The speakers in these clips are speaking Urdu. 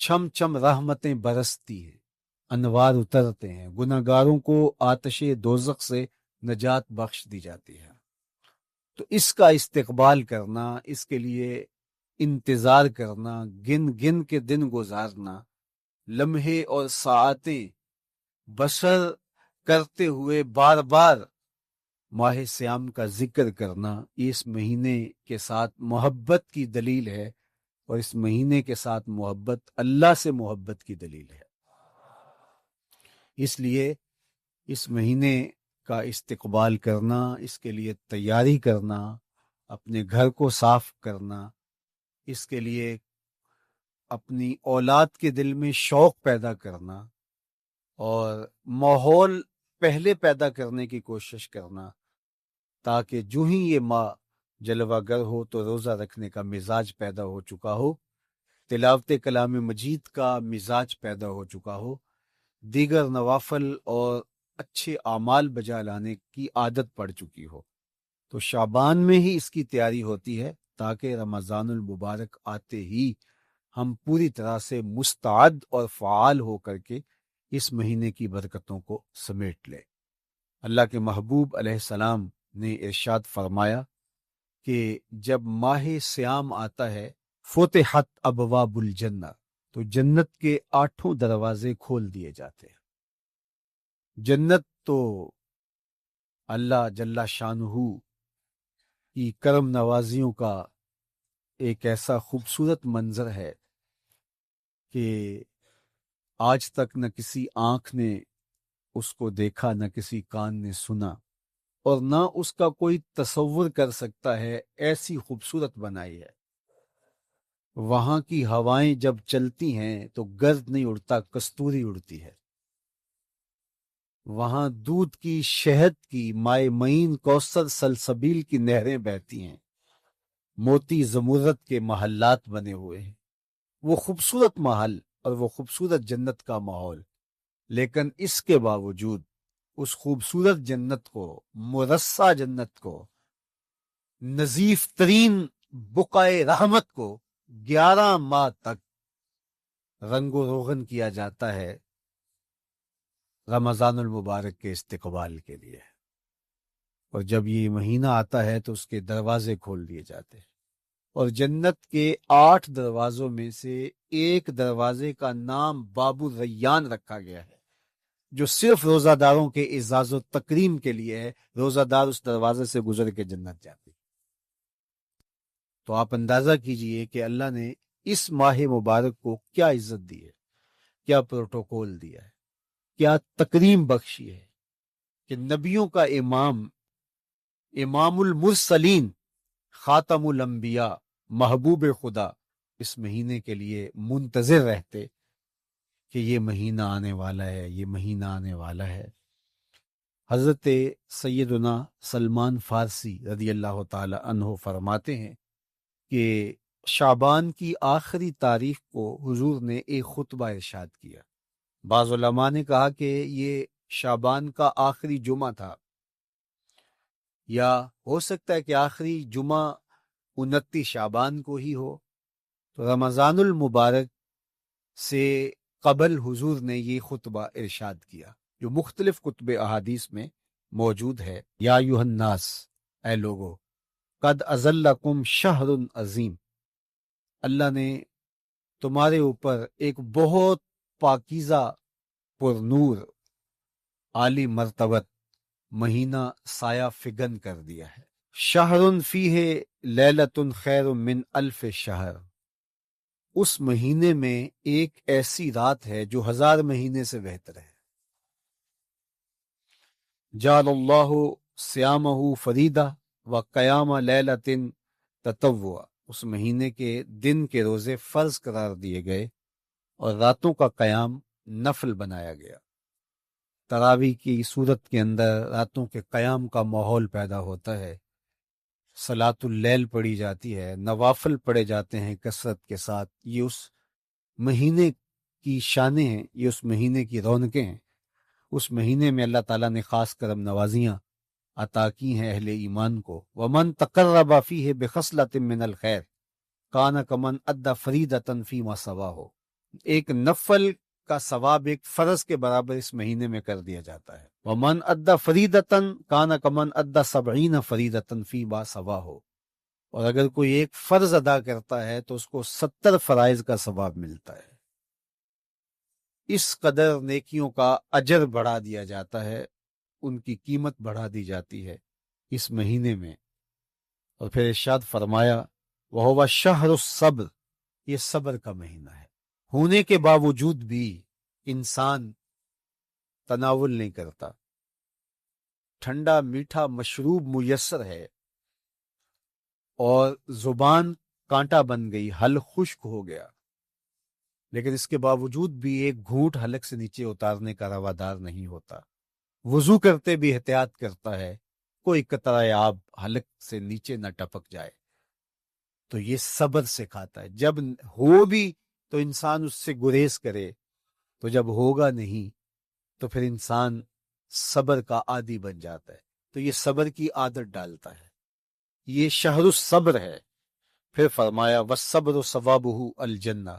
چھم چھم رحمتیں برستی ہیں، انوار اترتے ہیں، گناہگاروں کو آتش دوزخ سے نجات بخش دی جاتی ہے۔ تو اس کا استقبال کرنا، اس کے لیے انتظار کرنا، گن گن کے دن گزارنا، لمحے اور ساعتیں بسر کرتے ہوئے بار بار ماہ سیام کا ذکر کرنا، اس مہینے کے ساتھ محبت کی دلیل ہے، اور اس مہینے کے ساتھ محبت اللہ سے محبت کی دلیل ہے۔ اس لیے اس مہینے کا استقبال کرنا، اس کے لیے تیاری کرنا، اپنے گھر کو صاف کرنا، اس کے لیے اپنی اولاد کے دل میں شوق پیدا کرنا اور ماحول پہلے پیدا کرنے کی کوشش کرنا، تاکہ جو ہی یہ ماہ جلوہ گر ہو تو روزہ رکھنے کا مزاج پیدا ہو چکا ہو، تلاوت کلام مجید کا مزاج پیدا ہو چکا ہو، دیگر نوافل اور اچھے اعمال بجا لانے کی عادت پڑ چکی ہو۔ تو شعبان میں ہی اس کی تیاری ہوتی ہے، تاکہ رمضان المبارک آتے ہی ہم پوری طرح سے مستعد اور فعال ہو کر کے اس مہینے کی برکتوں کو سمیٹ لیں۔ اللہ کے محبوب علیہ السلام نے ارشاد فرمایا کہ جب ماہ سیام آتا ہے فتحت ابواب الجنہ، تو جنت کے 8 دروازے کھول دیے جاتے ہیں۔ جنت تو اللہ جل شانہ کی کرم نوازیوں کا ایک ایسا خوبصورت منظر ہے کہ آج تک نہ کسی آنکھ نے اس کو دیکھا، نہ کسی کان نے سنا، اور نہ اس کا کوئی تصور کر سکتا ہے، ایسی خوبصورت بنائی ہے۔ وہاں کی ہوائیں جب چلتی ہیں تو گرد نہیں اڑتا، کستوری اڑتی ہے۔ وہاں دودھ کی، شہد کی، مائع معین، کوثر، سلسبیل کی نہریں بہتی ہیں، موتی زمرد کے محلات بنے ہوئے ہیں۔ وہ خوبصورت محل اور وہ خوبصورت جنت کا ماحول، لیکن اس کے باوجود اس خوبصورت جنت کو، مرصع جنت کو، نظیف ترین بقعۂ رحمت کو 11 ماہ تک رنگ و روغن کیا جاتا ہے رمضان المبارک کے استقبال کے لیے، اور جب یہ مہینہ آتا ہے تو اس کے دروازے کھول دیے جاتے ہیں، اور جنت کے 8 دروازوں میں سے ایک دروازے کا نام باب الریان رکھا گیا ہے، جو صرف روزہ داروں کے اعزاز و تکریم کے لیے ہے۔ روزہ دار اس دروازے سے گزر کے جنت جاتے۔ تو آپ اندازہ کیجئے کہ اللہ نے اس ماہ مبارک کو کیا عزت دی ہے، کیا پروٹوکول دیا ہے، کیا تکریم بخشی ہے، کہ نبیوں کا امام، امام المرسلین، خاتم الانبیاء، محبوب خدا اس مہینے کے لیے منتظر رہتے کہ یہ مہینہ آنے والا ہے، یہ مہینہ آنے والا ہے۔ حضرت سیدنا سلمان فارسی رضی اللہ تعالی عنہ فرماتے ہیں کہ شعبان کی آخری تاریخ کو حضور نے ایک خطبہ ارشاد کیا۔ بعض علماء نے کہا کہ یہ شعبان کا آخری جمعہ تھا، یا ہو سکتا ہے کہ آخری جمعہ 29 شعبان کو ہی ہو۔ تو رمضان المبارک سے قبل حضور نے یہ خطبہ ارشاد کیا، جو مختلف کتب احادیث میں موجود ہے۔ یا ایھا الناس، اے لوگو، قد اظلکم شہر عظیم، اللہ نے تمہارے اوپر ایک بہت پاکیزہ، پر نور، عالی مرتبت مہینہ سایہ فگن کر دیا ہے۔ شہر فیہ لیلۃ خیر من الف شہر، اس مہینے میں ایک ایسی رات ہے جو 1000 مہینے سے بہتر ہے۔ جعل اللہ صیامہ فریدہ و قیام لیلۃ تطوع، اس مہینے کے دن کے روزے فرض قرار دیے گئے اور راتوں کا قیام نفل بنایا گیا۔ تراویح کی صورت کے اندر راتوں کے قیام کا ماحول پیدا ہوتا ہے، صلاۃ اللیل پڑھی جاتی ہے، نوافل پڑھے جاتے ہیں کثرت کے ساتھ۔ یہ اس مہینے کی شانیں ہیں، یہ اس مہینے کی رونقیں ہیں۔ اس مہینے میں اللہ تعالیٰ نے خاص کرم نوازیاں عطا کی ہیں اہل ایمان کو۔ وَمَن تَقَرَّبَ فِيهِ بِخَصْلَةٍ مِّنَ الْخَيْرِ كَانَ كَمَنْ أَدَّى فَرِيضَةً فِيمَا سَوَاهُ، ایک نفل کا ثواب ایک فرض کے برابر اس مہینے میں کر دیا جاتا ہے۔ وَمَنْ أَدَّى فَرِيدَةً كَانَ كَمَنْ أَدَّى 70 فَرِيدَةً فِي مَا سَوَاهُ، اور اگر کوئی ایک فرض ادا کرتا ہے تو اس کو 70 فرائض کا ثواب ملتا ہے۔ اس قدر نیکیوں کا اجر بڑھا دیا جاتا ہے، ان کی قیمت بڑھا دی جاتی ہے اس مہینے میں۔ اور پھر ارشاد فرمایا وَهُوَ شَهْرُ الصَّبْرِ، یہ صبر کا مہینہ ہے۔ ہونے کے باوجود بھی انسان تناول نہیں کرتا، ٹھنڈا میٹھا مشروب میسر ہے اور زبان کانٹا بن گئی، حلق خشک ہو گیا، لیکن اس کے باوجود بھی ایک گھونٹ حلق سے نیچے اتارنے کا روادار نہیں ہوتا۔ وضو کرتے بھی احتیاط کرتا ہے کوئی قطرہ آب حلق سے نیچے نہ ٹپک جائے۔ تو یہ صبر سکھاتا ہے، جب ہو بھی تو انسان اس سے گریز کرے، تو جب ہوگا نہیں تو پھر انسان صبر کا عادی بن جاتا ہے، تو یہ صبر کی عادت ڈالتا ہے۔ یہ شہر الصبر ہے۔ پھر فرمایا والصبر ثوابہ الجنہ،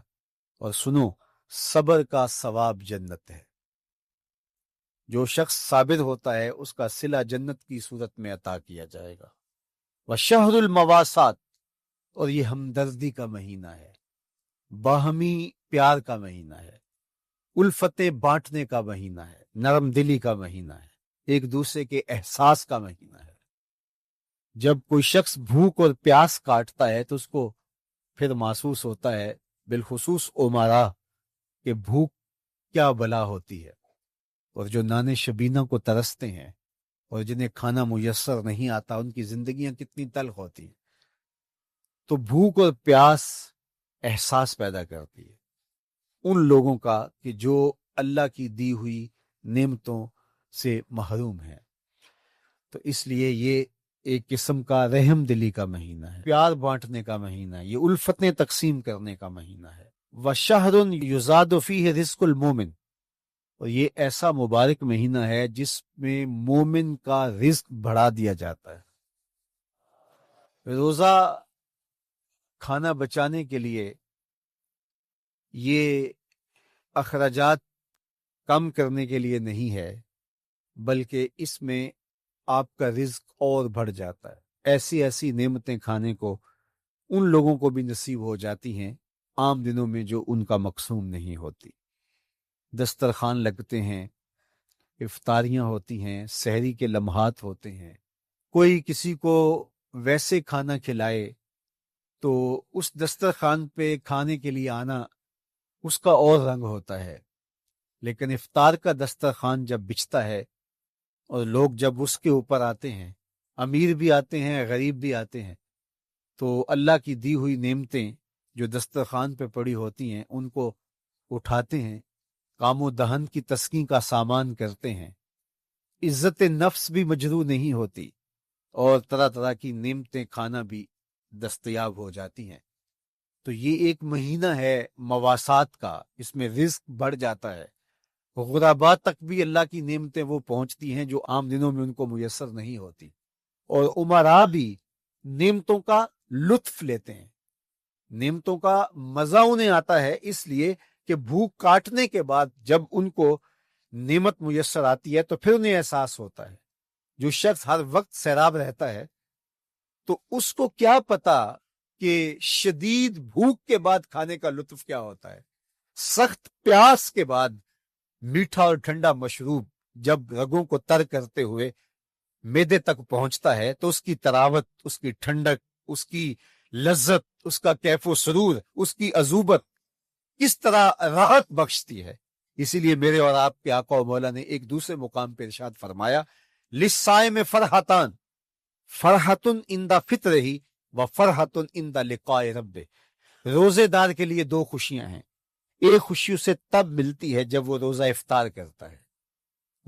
اور سنو صبر کا ثواب جنت ہے۔ جو شخص صابر ہوتا ہے اس کا صلہ جنت کی صورت میں عطا کیا جائے گا۔ وشہر المواسات، اور یہ ہمدردی کا مہینہ ہے، باہمی پیار کا مہینہ ہے، الفتیں بانٹنے کا مہینہ ہے، نرم دلی کا مہینہ ہے، ایک دوسرے کے احساس کا مہینہ ہے۔ جب کوئی شخص بھوک اور پیاس کاٹتا ہے تو اس کو پھر محسوس ہوتا ہے، بالخصوص امراء، کہ بھوک کیا بلا ہوتی ہے، اور جو نان شبینہ کو ترستے ہیں اور جنہیں کھانا میسر نہیں آتا ان کی زندگیاں کتنی تلخ ہوتی ہیں۔ تو بھوک اور پیاس احساس پیدا کرتی ہے ان لوگوں کا کہ جو اللہ کی دی ہوئی نعمتوں سے محروم ہیں۔ تو اس لیے یہ ایک قسم کا رحم دلی کا مہینہ ہے، پیار بانٹنے کا مہینہ ہے، یہ الفتیں تقسیم کرنے کا مہینہ ہے۔ وَشَهْرٌ يُزَادُ فِيهِ رِزْقُ الْمُؤْمِنِ، اور یہ ایسا مبارک مہینہ ہے جس میں مومن کا رزق بڑھا دیا جاتا ہے۔ روزہ کھانا بچانے کے لیے یہ اخراجات کم کرنے کے لیے نہیں ہے، بلکہ اس میں آپ کا رزق اور بڑھ جاتا ہے۔ ایسی ایسی نعمتیں کھانے کو ان لوگوں کو بھی نصیب ہو جاتی ہیں عام دنوں میں جو ان کا مقسوم نہیں ہوتی۔ دسترخوان لگتے ہیں، افطاریاں ہوتی ہیں، سحری کے لمحات ہوتے ہیں، کوئی کسی کو ویسے کھانا کھلائے تو اس دسترخوان پہ کھانے کے لیے آنا اس کا اور رنگ ہوتا ہے۔ لیکن افطار کا دسترخوان جب بچھتا ہے اور لوگ جب اس کے اوپر آتے ہیں، امیر بھی آتے ہیں، غریب بھی آتے ہیں، تو اللہ کی دی ہوئی نعمتیں جو دسترخوان پہ پڑی ہوتی ہیں ان کو اٹھاتے ہیں، کام و دہن کی تسکین کا سامان کرتے ہیں، عزت نفس بھی مجروح نہیں ہوتی، اور طرح طرح کی نعمتیں کھانا بھی دستیاب ہو جاتی ہیں۔ تو یہ ایک مہینہ ہے مواسات کا، اس میں رزق بڑھ جاتا ہے، غرباء تک بھی اللہ کی نعمتیں وہ پہنچتی ہیں جو عام دنوں میں ان کو میسر نہیں ہوتی، اور امراء بھی نعمتوں کا لطف لیتے ہیں، نعمتوں کا مزہ انہیں آتا ہے، اس لیے کہ بھوک کاٹنے کے بعد جب ان کو نعمت میسر آتی ہے تو پھر انہیں احساس ہوتا ہے۔ جو شخص ہر وقت سیراب رہتا ہے تو اس کو کیا پتا کہ شدید بھوک کے بعد کھانے کا لطف کیا ہوتا ہے۔ سخت پیاس کے بعد میٹھا اور ٹھنڈا مشروب جب رگوں کو تر کرتے ہوئے معدے تک پہنچتا ہے تو اس کی تراوت، اس کی ٹھنڈک، اس کی لذت، اس کا کیف و سرور، اس کی عذوبت کس طرح راحت بخشتی ہے۔ اسی لیے میرے اور آپ کے آقا و مولا نے ایک دوسرے مقام پہ ارشاد فرمایا للصائم فرحتان، فرحتن عند فطرہ و فرحتن عند لقاء ربہ، روزے دار کے لیے دو خوشیاں ہیں۔ ایک خوشی اسے تب ملتی ہے جب وہ روزہ افطار کرتا ہے،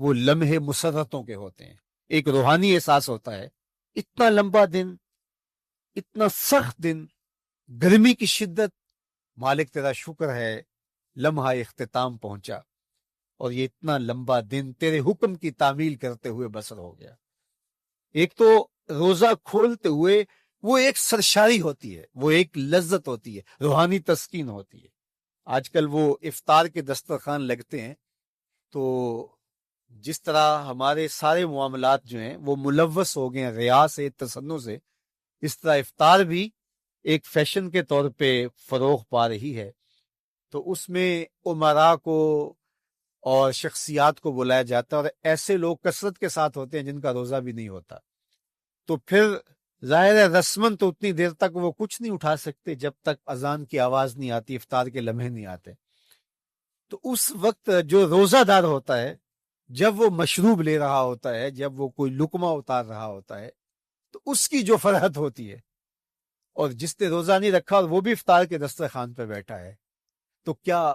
وہ لمحے مسرتوں کے ہوتے ہیں، ایک روحانی احساس ہوتا ہے اتنا لمبا دن، اتنا سخت دن، گرمی کی شدت، مالک تیرا شکر ہے لمحہ اختتام پہنچا اور یہ اتنا لمبا دن تیرے حکم کی تعمیل کرتے ہوئے بسر ہو گیا۔ ایک تو روزہ کھولتے ہوئے وہ ایک سرشاری ہوتی ہے، وہ ایک لذت ہوتی ہے، روحانی تسکین ہوتی ہے۔ آج کل وہ افطار کے دسترخوان لگتے ہیں تو جس طرح ہمارے سارے معاملات جو ہیں وہ ملوث ہو گئے ہیں ریا سے، تصنع سے، اس طرح افطار بھی ایک فیشن کے طور پہ فروغ پا رہی ہے۔ تو اس میں امراء کو اور شخصیات کو بلایا جاتا ہے، اور ایسے لوگ کثرت کے ساتھ ہوتے ہیں جن کا روزہ بھی نہیں ہوتا، تو پھر ظاہر ہے رسمن تو اتنی دیر تک وہ کچھ نہیں اٹھا سکتے جب تک اذان کی آواز نہیں آتی، افطار کے لمحے نہیں آتے۔ تو اس وقت جو روزہ دار ہوتا ہے، جب وہ مشروب لے رہا ہوتا ہے، جب وہ کوئی لقمہ اتار رہا ہوتا ہے، تو اس کی جو فرحت ہوتی ہے، اور جس نے روزہ نہیں رکھا اور وہ بھی افطار کے دسترخوان پہ بیٹھا ہے، تو کیا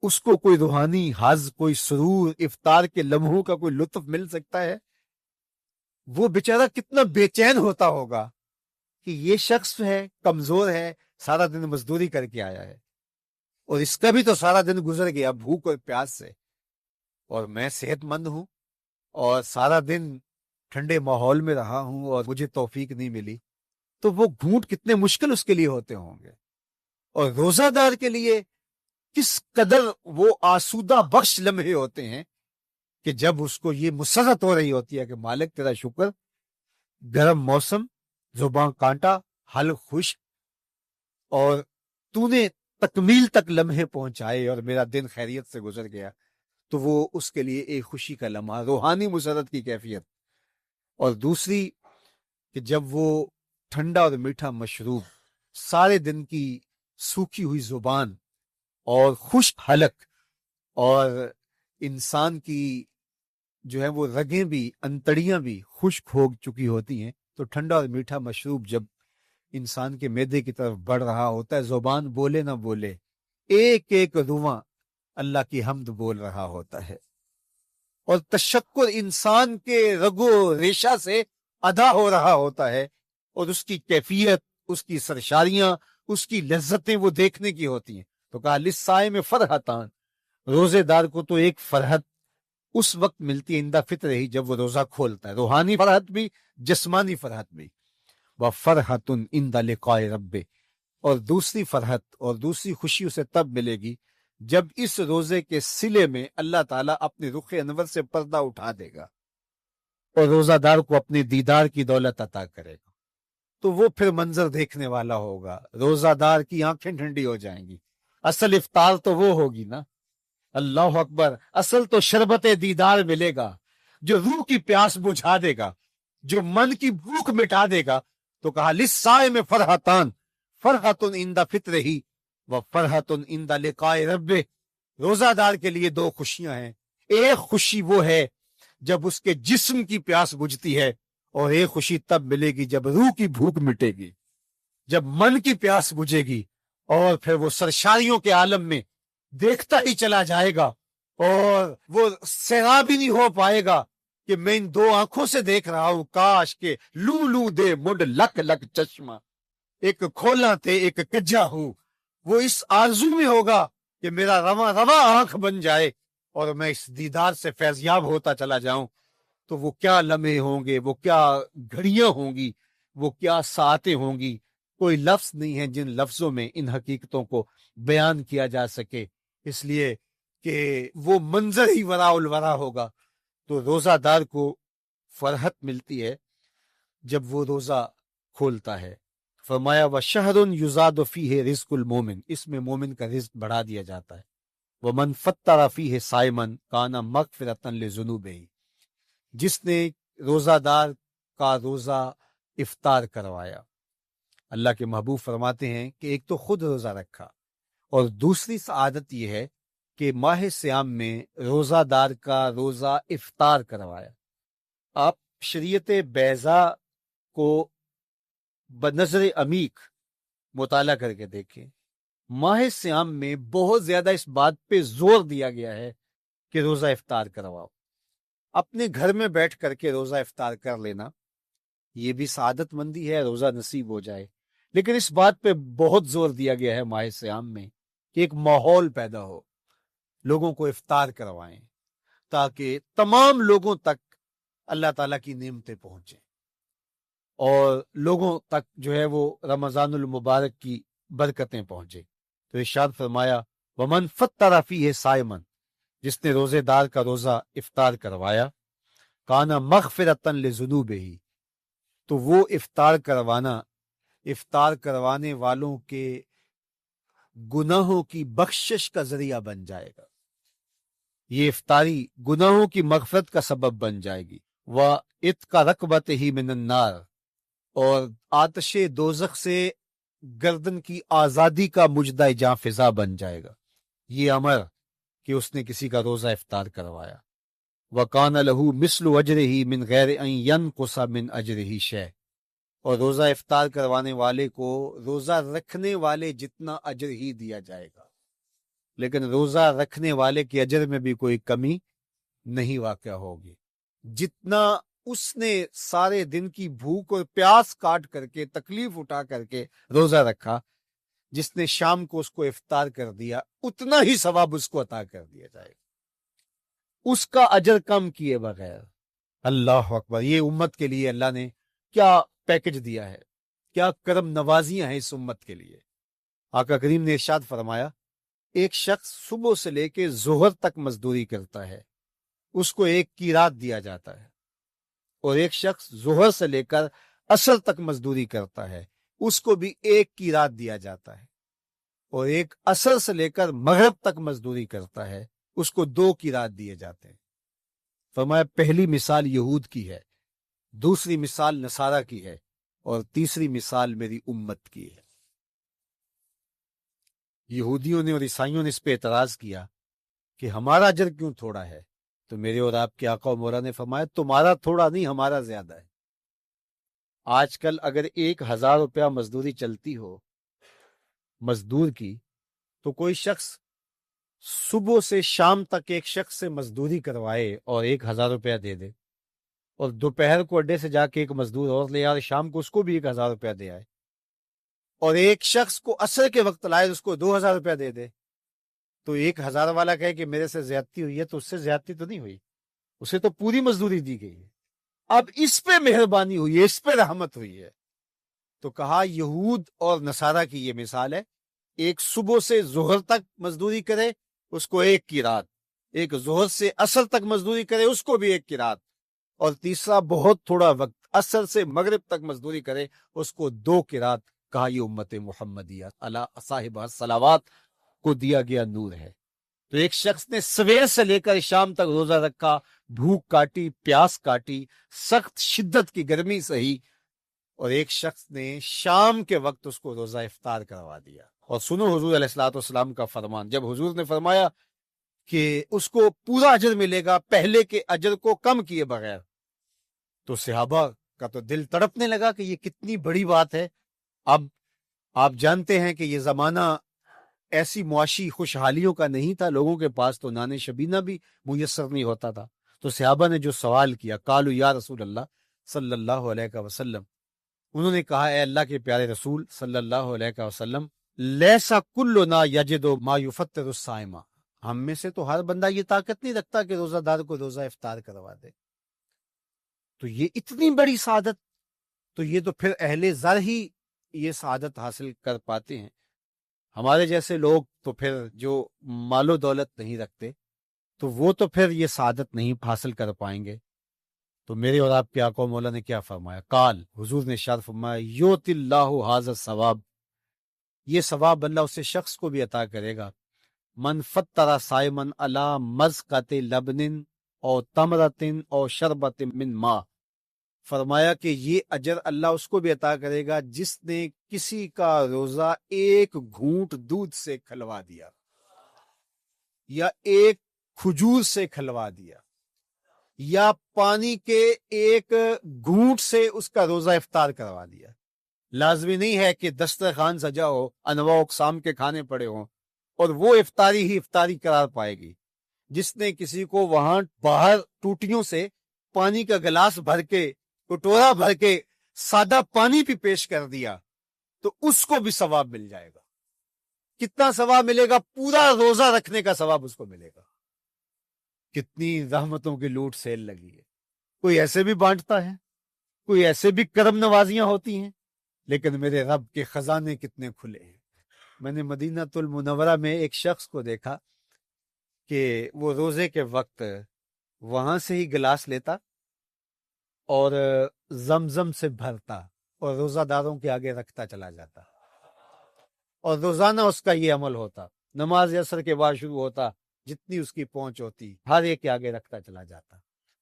اس کو کوئی روحانی حظ، کوئی سرور، افطار کے لمحوں کا کوئی لطف مل سکتا ہے؟ وہ بیچارہ کتنا بے چین ہوتا ہوگا کہ یہ شخص ہے، کمزور ہے، سارا دن مزدوری کر کے آیا ہے، اور اس کا بھی تو سارا دن گزر گیا بھوک اور پیاس سے، اور میں صحت مند ہوں اور سارا دن ٹھنڈے ماحول میں رہا ہوں اور مجھے توفیق نہیں ملی، تو وہ گھونٹ کتنے مشکل اس کے لیے ہوتے ہوں گے۔ اور روزہ دار کے لیے کس قدر وہ آسودہ بخش لمحے ہوتے ہیں کہ جب اس کو یہ مسرت ہو رہی ہوتی ہے کہ مالک تیرا شکر، گرم موسم، زباں کانٹا، حلق خشک، اور تو نے تکمیل تک لمحے پہنچائے اور میرا دن خیریت سے گزر گیا، تو وہ اس کے لیے ایک خوشی کا لمحہ، روحانی مسرت کی کیفیت۔ اور دوسری کہ جب وہ ٹھنڈا اور میٹھا مشروب، سارے دن کی سوکھی ہوئی زبان اور خشک حلق، اور انسان کی جو ہے وہ رگیں بھی، انتڑیاں بھی خشک ہو چکی ہوتی ہیں، تو ٹھنڈا اور میٹھا مشروب جب انسان کے معدے کی طرف بڑھ رہا ہوتا ہے، زبان بولے نہ بولے، ایک ایک رواں اللہ کی حمد بول رہا ہوتا ہے، اور تشکر انسان کے رگو ریشہ سے ادا ہو رہا ہوتا ہے، اور اس کی کیفیت، اس کی سرشاریاں، اس کی لذتیں وہ دیکھنے کی ہوتی ہیں۔ تو کہا لسائے میں فرحتان، روزے دار کو تو ایک فرحت اس وقت ملتی ہے اندہ فطر ہی، جب وہ روزہ کھولتا ہے، روحانی فرحت بھی، جسمانی فرحت بھی۔ وَفَرْحَةٌ عِنْدَ لِقَاءِ رَبِّهِ، اور دوسری فرحت اور دوسری خوشی اسے تب ملے گی جب اس روزے کے صلے میں اللہ تعالیٰ اپنے رخ انور سے پردہ اٹھا دے گا اور روزہ دار کو اپنے دیدار کی دولت عطا کرے گا، تو وہ پھر منظر دیکھنے والا ہوگا، روزہ دار کی آنکھیں ٹھنڈی ہو جائیں گی۔ اصل افطار تو وہ ہوگی نا، اللہ اکبر، اصل تو شربت دیدار ملے گا جو روح کی پیاس بجھا دے گا، جو من کی بھوک مٹا دے گا۔ تو کہا لسائے میں فرحتان، فرحتن عند فطرہ و فرحتن عند لقاء ربہ، روزہ دار کے لیے دو خوشیاں ہیں، ایک خوشی وہ ہے جب اس کے جسم کی پیاس بجھتی ہے، اور ایک خوشی تب ملے گی جب روح کی بھوک مٹے گی، جب من کی پیاس بجھے گی، اور پھر وہ سرشاریوں کے عالم میں دیکھتا ہی چلا جائے گا، اور وہ سیراب ہی نہیں ہو پائے گا کہ میں ان دو آنکھوں سے دیکھ رہا ہوں، کاش کے لو لو دے مڈ لک لک چشمہ، ایک کھولا تے ایک کجا ہوں۔ وہ اس آرزو میں ہوگا کہ میرا رواں رواں آنکھ بن جائے اور میں اس دیدار سے فیضیاب ہوتا چلا جاؤں۔ تو وہ کیا لمحے ہوں گے، وہ کیا گھڑیاں ہوں گی، وہ کیا ساعتیں ہوں گی، کوئی لفظ نہیں ہے جن لفظوں میں ان حقیقتوں کو بیان کیا جا سکے، اس لیے کہ وہ منظر ہی وراء الورا ہوگا۔ تو روزہ دار کو فرحت ملتی ہے جب وہ روزہ کھولتا ہے۔ فرمایا وَشَهْرٌ يُزَادُ فِيهِ رِزْقُ الْمُؤْمِنِ، اس میں مومن کا رزق بڑھا دیا جاتا ہے۔ وَمَنْ فَطَّرَ فِيهِ صَائِمًا كَانَ مَغْفِرَةً لِذُنُوبِهِ، جس نے روزہ دار کا روزہ افطار کروایا، اللہ کے محبوب فرماتے ہیں کہ ایک تو خود روزہ رکھا، اور دوسری سعادت یہ ہے کہ ماہ سیام میں روزہ دار کا روزہ افطار کروایا۔ آپ شریعت بیضاء کو بنظر عمیق مطالعہ کر کے دیکھیں، ماہ سیام میں بہت زیادہ اس بات پہ زور دیا گیا ہے کہ روزہ افطار کرواؤ۔ اپنے گھر میں بیٹھ کر کے روزہ افطار کر لینا یہ بھی سعادت مندی ہے، روزہ نصیب ہو جائے، لیکن اس بات پہ بہت زور دیا گیا ہے ماہ سیام میں کہ ایک ماحول پیدا ہو، لوگوں کو افطار کروائیں تاکہ تمام لوگوں تک اللہ تعالیٰ کی نعمتیں پہنچیں، اور لوگوں تک جو ہے وہ رمضان المبارک کی برکتیں پہنچے۔ تو ارشاد فرمایا ومن فطر فیہ صائما، جس نے روزے دار کا روزہ افطار کروایا، کان مغفرۃ لذنوبہ، تو وہ افطار کروانے والوں کے گناہوں کی بخشش کا ذریعہ بن جائے گا. یہ افطاری گناہوں کی مغفرت کا سبب بن جائے گی. وَعِتْقَ رَقْبَتِهِ مِنَ النَّارِ، اور آتش دوزخ سے گردن کی آزادی کا مجدہ جاں فضا بن جائے گا یہ امر کہ اس نے کسی کا روزہ افطار کروایا. وَقَانَ لَهُ مِثْلُ أَجْرِهِ مِنْ غَيْرِ أَنْ يَنْقُصَ مِنْ أَجْرِهِ شَيْءٌ، اور روزہ افطار کروانے والے کو روزہ رکھنے والے جتنا اجر ہی دیا جائے گا، لیکن روزہ رکھنے والے کے اجر میں بھی کوئی کمی نہیں واقع ہوگی. جتنا اس نے سارے دن کی بھوک اور پیاس کاٹ کر کے تکلیف اٹھا کر کے روزہ رکھا، جس نے شام کو اس کو افطار کر دیا، اتنا ہی ثواب اس کو عطا کر دیا جائے گا، اس کا اجر کم کیے بغیر. اللہ اکبر! یہ امت کے لیے اللہ نے کیا پیکج دیا ہے، کیا کرم نوازیاں ہیں اس امت کے لیے. آقا کریم نے ارشاد فرمایا، ایک شخص صبح سے لے کے ظہر تک مزدوری کرتا ہے، اس کو ایک قیراط دیا جاتا ہے، اور ایک شخص ظہر سے لے کر عصر تک مزدوری کرتا ہے، اس کو بھی ایک قیراط دیا جاتا ہے، اور ایک عصر سے لے کر مغرب تک مزدوری کرتا ہے، اس کو 2 قیراط دیے جاتے ہیں. فرمایا پہلی مثال یہود کی ہے، دوسری مثال نصارہ کی ہے، اور تیسری مثال میری امت کی ہے. یہودیوں نے اور عیسائیوں نے اس پہ اعتراض کیا کہ ہمارا اجر کیوں تھوڑا ہے، تو میرے اور آپ کے آقا و مولا نے فرمایا تمہارا تھوڑا نہیں، ہمارا زیادہ ہے. آج کل اگر 1000 روپیہ مزدوری چلتی ہو مزدور کی، تو کوئی شخص صبح سے شام تک ایک شخص سے مزدوری کروائے اور 1000 روپیہ دے دے، اور دوپہر کو اڈے سے جا کے ایک مزدور اور لے آئے، شام کو اس کو بھی 1000 روپیہ دے آئے، اور ایک شخص کو عصر کے وقت لائے اس کو 2000 روپیہ دے دے، تو 1000 والا کہے کہ میرے سے زیادتی ہوئی ہے، تو اس سے زیادتی تو نہیں ہوئی، اسے تو پوری مزدوری دی گئی ہے. اب اس پہ مہربانی ہوئی ہے، اس پہ رحمت ہوئی ہے. تو کہا یہود اور نصارہ کی یہ مثال ہے، ایک صبح سے ظہر تک مزدوری کرے اس کو 1 قیراط، ایک ظہر سے عصر تک مزدوری کرے اس کو بھی 1 قیراط، اور تیسرا بہت تھوڑا وقت عصر سے مغرب تک مزدوری کرے اس کو 2 قیراط. کہا یہ امت محمدیہ علی صاحب الصلوات کو دیا گیا نور ہے. تو ایک شخص نے سویر سے لے کر شام تک روزہ رکھا، بھوک کاٹی، پیاس کاٹی، سخت شدت کی گرمی سہی، اور ایک شخص نے شام کے وقت اس کو روزہ افطار کروا دیا. اور سنو حضور علیہ الصلوۃ والسلام کا فرمان، جب حضور نے فرمایا کہ اس کو پورا اجر ملے گا پہلے کے اجر کو کم کیے بغیر، تو صحابہ کا تو دل تڑپنے لگا کہ یہ کتنی بڑی بات ہے. اب آپ جانتے ہیں کہ یہ زمانہ ایسی معاشی خوشحالیوں کا نہیں تھا، لوگوں کے پاس تو نان شبینہ بھی میسر نہیں ہوتا تھا. تو صحابہ نے جو سوال کیا، قالوا یا رسول اللہ صلی اللہ علیہ وسلم، انہوں نے کہا اے اللہ کے پیارے رسول صلی اللہ علیہ وسلم، لیسا کلنا یجد ما یفطر الصائم، ہم میں سے تو ہر بندہ یہ طاقت نہیں رکھتا کہ روزہ دار کو روزہ افطار کروا دے. تو یہ اتنی بڑی سعادت، تو یہ تو پھر اہل زر ہی یہ سعادت حاصل کر پاتے ہیں. ہمارے جیسے لوگ تو پھر جو مال و دولت نہیں رکھتے تو وہ تو پھر یہ سعادت نہیں حاصل کر پائیں گے. تو میرے اور آپ کے آقا و مولا نے کیا فرمایا؟ قال، حضور نے ارشاد فرمایا، یؤتی اللہ ھذا الثواب، یہ ثواب اللہ اسے شخص کو بھی عطا کرے گا، من فطر صائما علی مزقۃ لبن او تمرۃ او شربۃ من ماء، فرمایا کہ یہ اجر اللہ اس کو بھی عطا کرے گا جس نے کسی کا روزہ 1 گھونٹ دودھ سے کھلوا دیا، یا 1 کھجور سے کھلوا دیا، یا پانی کے 1 گھونٹ سے اس کا روزہ افطار کروا دیا. لازمی نہیں ہے کہ دسترخوان سجا ہو، انواع اقسام کے کھانے پڑے ہوں اور وہ افطاری ہی افطاری قرار پائے گی. جس نے کسی کو وہاں باہر ٹوٹیوں سے پانی کا گلاس بھر کے، کٹورا بھر کے سادہ پانی بھی پیش کر دیا تو اس کو بھی ثواب مل جائے گا. کتنا ثواب ملے گا؟ پورا روزہ رکھنے کا ثواب اس کو ملے گا. کتنی رحمتوں کی لوٹ سیل لگی ہے. کوئی ایسے بھی بانٹتا ہے، کوئی ایسے بھی کرم نوازیاں ہوتی ہیں، لیکن میرے رب کے خزانے کتنے کھلے ہیں. میں نے مدینہ المنورہ میں ایک شخص کو دیکھا کہ وہ روزے کے وقت وہاں سے ہی گلاس لیتا اور زمزم سے بھرتا اور روزہ داروں کے آگے رکھتا چلا جاتا، اور روزانہ اس کا یہ عمل ہوتا، نماز عصر کے بعد شروع ہوتا، جتنی اس کی پہنچ ہوتی ہر ایک کے آگے رکھتا چلا جاتا،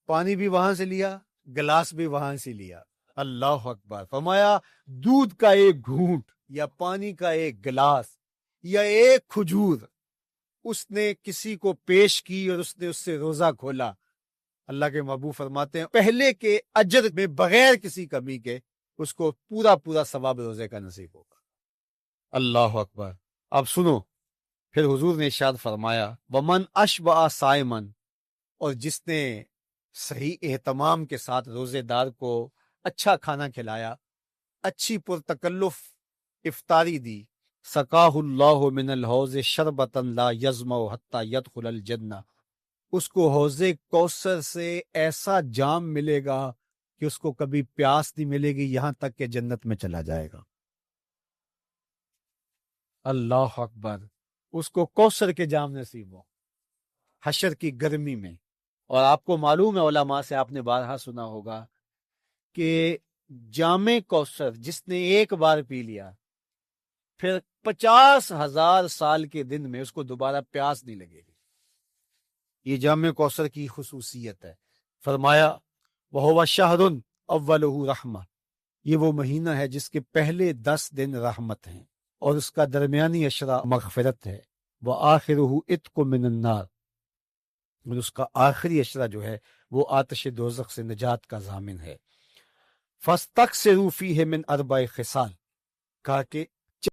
پانی بھی وہاں سے لیا، گلاس بھی وہاں سے لیا۔ اللہ اکبر! فرمایا دودھ کا ایک گھونٹ یا پانی کا ایک گلاس یا ایک کھجور اس نے کسی کو پیش کی اور اس نے اس سے روزہ کھولا، اللہ کے محبوب فرماتے ہیں پہلے کے اجر میں بغیر کسی کمی کے اس کو پورا ثواب روزے کا نصیب ہوگا۔ اللہ اکبر! اب سنو، پھر حضور نے ارشاد فرمایا ومن اشبع صائمن، اور جس نے صحیح اہتمام کے ساتھ روزے دار کو اچھا کھانا کھلایا، اچھی پرتکلف افطاری دی، سقاہ اللہ من الحوض شربتا لا یظمأ حتی یدخل الجنہ، اس کو حوض کوثر سے ایسا جام ملے گا کہ اس کو کبھی پیاس نہیں ملے گی یہاں تک کہ جنت میں چلا جائے گا۔ اللہ اکبر! اس کو کوثر کے جام نصیب ہو حشر کی گرمی میں۔ اور آپ کو معلوم ہے، علماء سے آپ نے بارہا سنا ہوگا کہ جام کوثر جس نے ایک بار پی لیا پھر 50,000 سال کے دن میں اس کو دوبارہ پیاس نہیں لگے گی۔ یہ جام کوثر کی خصوصیت ہے۔ فرمایا وَهُوَ شَهْرٌ أَوَّلُهُ رَحْمَةٌ، یہ وہ مہینہ ہے جس کے پہلے 10 دن رحمت ہیں اور اس کا درمیانی عشرہ مغفرت ہے، وَآخِرُهُ عِتْقٌ مِّنَ النَّارِ، اور اس کا آخری عشرہ جو ہے وہ آتش دوزخ سے نجات کا ضامن ہے۔ فَاسْتَكْثِرُوا فِيهِ مِنْ 4 خِصَالٍ، کہا کہ